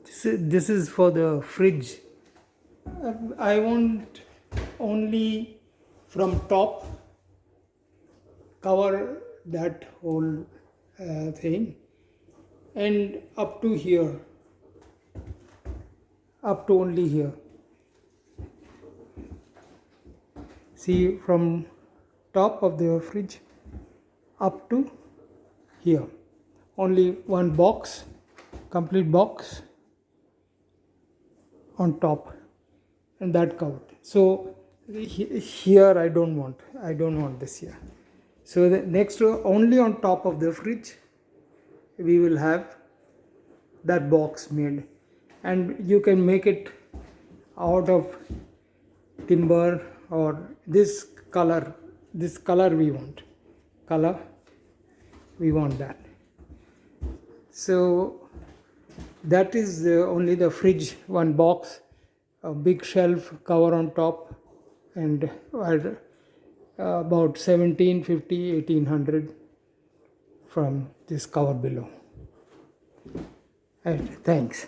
This is for the fridge. I want only from top cover that whole thing, and up to here, up to only here. See, from top of the fridge up to here, only one box, complete box on top, and that covered. So here I don't want this here. So the next only on top of the fridge we will have that box made, and you can make it out of timber or this color we want that. So that is only the fridge, one box, a big shelf cover on top, and about 1750 1800 from this cover below. And thanks.